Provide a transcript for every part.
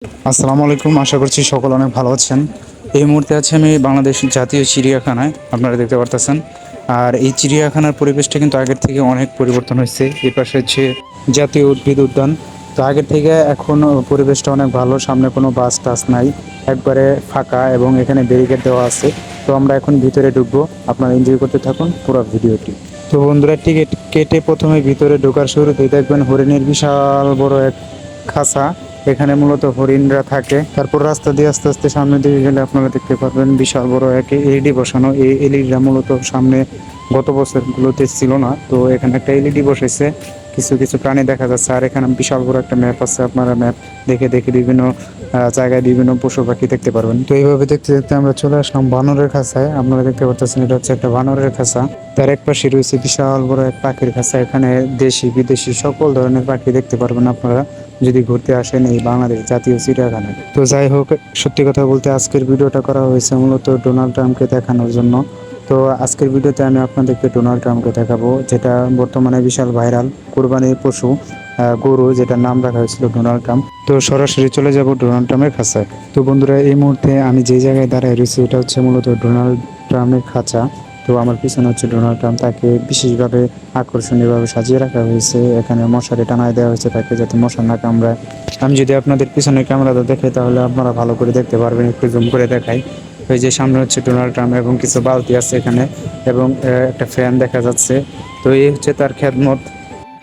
আসসালামু আলাইকুম। আশা করছি সকল অনেক ভালো আছেন। এই মুহূর্তে আছি আমি বাংলাদেশ জাতীয় চিড়িয়াখানায়, আপনারা দেখতে পারতেছেন। আর এই চিড়িয়াখানার পরিবেশটা কিন্তু আগের থেকে অনেক পরিবর্তন হয়েছে। এই পাশে হচ্ছে জাতীয় উদ্ভিদ উদ্যান। তো আগের থেকে এখন পরিবেশটা অনেক ভালো, সামনে কোনো বাস টাস নাই, একবারে ফাঁকা এবং এখানে ব্যারিকেড দেওয়া আছে। তো আমরা এখন ভিতরে ঢুকবো, আপনারা এনজয় করতে থাকুন পুরো ভিডিওটি। তো বন্ধুরা, টিকিট কেটে প্রথমে ভিতরে ঢোকার শুরুতেই দেখবেন হরিণের বিশাল বড় এক খাঁচা। এখানে মূলত হরিণরা থাকে। তারপর রাস্তা দিয়ে আস্তে আস্তে সামনের দিকে গেলে আপনারা দেখতে পারবেন বিশাল বড় এক এলইডি বসানো। এই এলইডিটা মূলত সামনে গত বছরগুলোতে ছিল না, তো এখানে একটা এলইডি বসেছে। কিছু কিছু প্রাণী দেখা যাচ্ছে। আর এখানে বিশাল বড় একটা ম্যাপ আছে, আপনারা ম্যাপ দেখে দেখে বিভিন্ন জায়গায় বিভিন্ন পশু পাখি দেখতে পারবেন। তো এইভাবে দেখতে দেখতে আমরা চলে আসলাম বানরের খাঁচায়। আপনারা দেখতে পাচ্ছেন এটা হচ্ছে একটা বানরের খাঁচা। তার এক পাশে রয়েছে বিশাল বড় এক পাখির খাঁচা। এখানে দেশি বিদেশি সকল ধরনের পাখি দেখতে পারবেন আপনারা যদি ঘুরতে আসেন এই বাংলাদেশ জাতীয় চিড়িয়াখানায়। তো যাই হোক, সত্যি কথা বলতে আজকের ভিডিওটা করা হয়েছে মূলত ডোনাল্ড ট্রাম্পকে দেখানোর জন্য। তো আজকের ভিডিওতে আমি আপনাদেরকে ডোনাল্ড ট্রাম্পকে দেখাবো, যেটা বর্তমানে বিশাল ভাইরাল কোরবানির পশু গরু, যেটার নাম রাখা হয়েছিল ডোনাল্ড ট্রাম্প। তো সরাসরি চলে যাব ডোনাল্ড ট্রাম্পের খাঁচায়। তো বন্ধুরা, এই মুহূর্তে আমি যে জায়গায় দাঁড়ায় রয়েছি এটা হচ্ছে মূলত ডোনাল্ড ট্রাম্পের খাঁচা। তো আমার পিছনে হচ্ছে ডোনাল্ড ট্রাম্প, তাকে বিশেষভাবে আকর্ষণীয়ভাবে সাজিয়ে রাখা হয়েছে। এখানে মশারি টানায় দেওয়া হয়েছে তাকে, যাতে মশা না কামড়ায়। আমি যদি আপনাদের পিছনে ক্যামেরাটা দেখাই তাহলে আপনারা ভালো করে দেখতে পারবেন, একটু জুম করে দেখাই। ওই যে সামনে হচ্ছে ডোনাল্ড ট্রাম্প এবং কিছু বালতি আছে এখানে, এবং একটা ফ্যান দেখা যাচ্ছে। তো এই হচ্ছে তার খেদমত।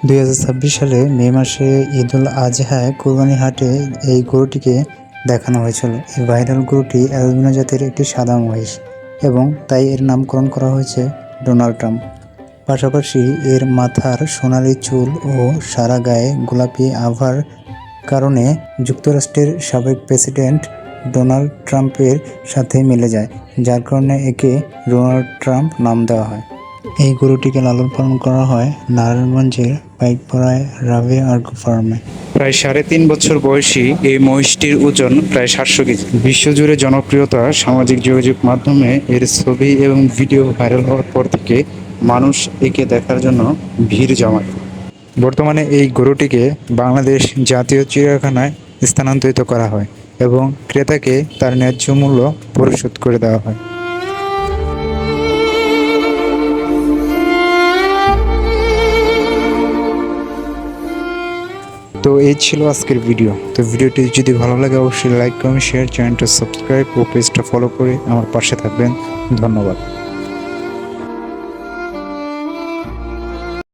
2026 সালে মে মাসে ঈদ উল আজহায় কোরবানি হাটে এই গরুটিকে দেখানো হয়েছিল। এই ভাইরাল গরুটি অ্যালবিনো জাতের একটি সাদা মহিষ, এবং তাই এর নামকরণ করা হয়েছে ডোনাল্ড ট্রাম্প। পাশাপাশি এর মাথার সোনালি চুল ও সারা গায়ে গোলাপি আভার কারণে যুক্তরাষ্ট্রের সাবেক প্রেসিডেন্ট ডোনাল্ড ট্রাম্পের সাথে মিলে যায়, যার কারণে একে ডোনাল্ড ট্রাম্প নাম দেওয়া হয়। এই গরুটিকে লালন পালন করা হয় নারায়ণগঞ্জের পাইকপাড়ায় রাভে আর্গো ফার্মে। প্রায় 3.5 বছর বয়সী এই মহিষটির ওজন প্রায় 700 কেজি। বিশ্বজুড়ে জনপ্রিয়তা, সামাজিক যোগাযোগ মাধ্যমে এর ছবি এবং ভিডিও ভাইরাল হওয়ার পর থেকে মানুষ একে দেখার জন্য ভিড় জমায়। বর্তমানে এই গরুটিকে বাংলাদেশ জাতীয় চিড়িয়াখানায় স্থানান্তরিত করা হয় এবং ক্রেতাকে তার ন্যায্য মূল্য পরিশোধ করে দেওয়া হয়। তো এই ছিল আজকের ভিডিও। তো ভিডিওটি যদি ভালো লাগে অবশ্যই লাইক, কমেন্ট, শেয়ার, চ্যানেলটা সাবস্ক্রাইব ও পেজটা ফলো করে আমার পাশে থাকবেন। ধন্যবাদ।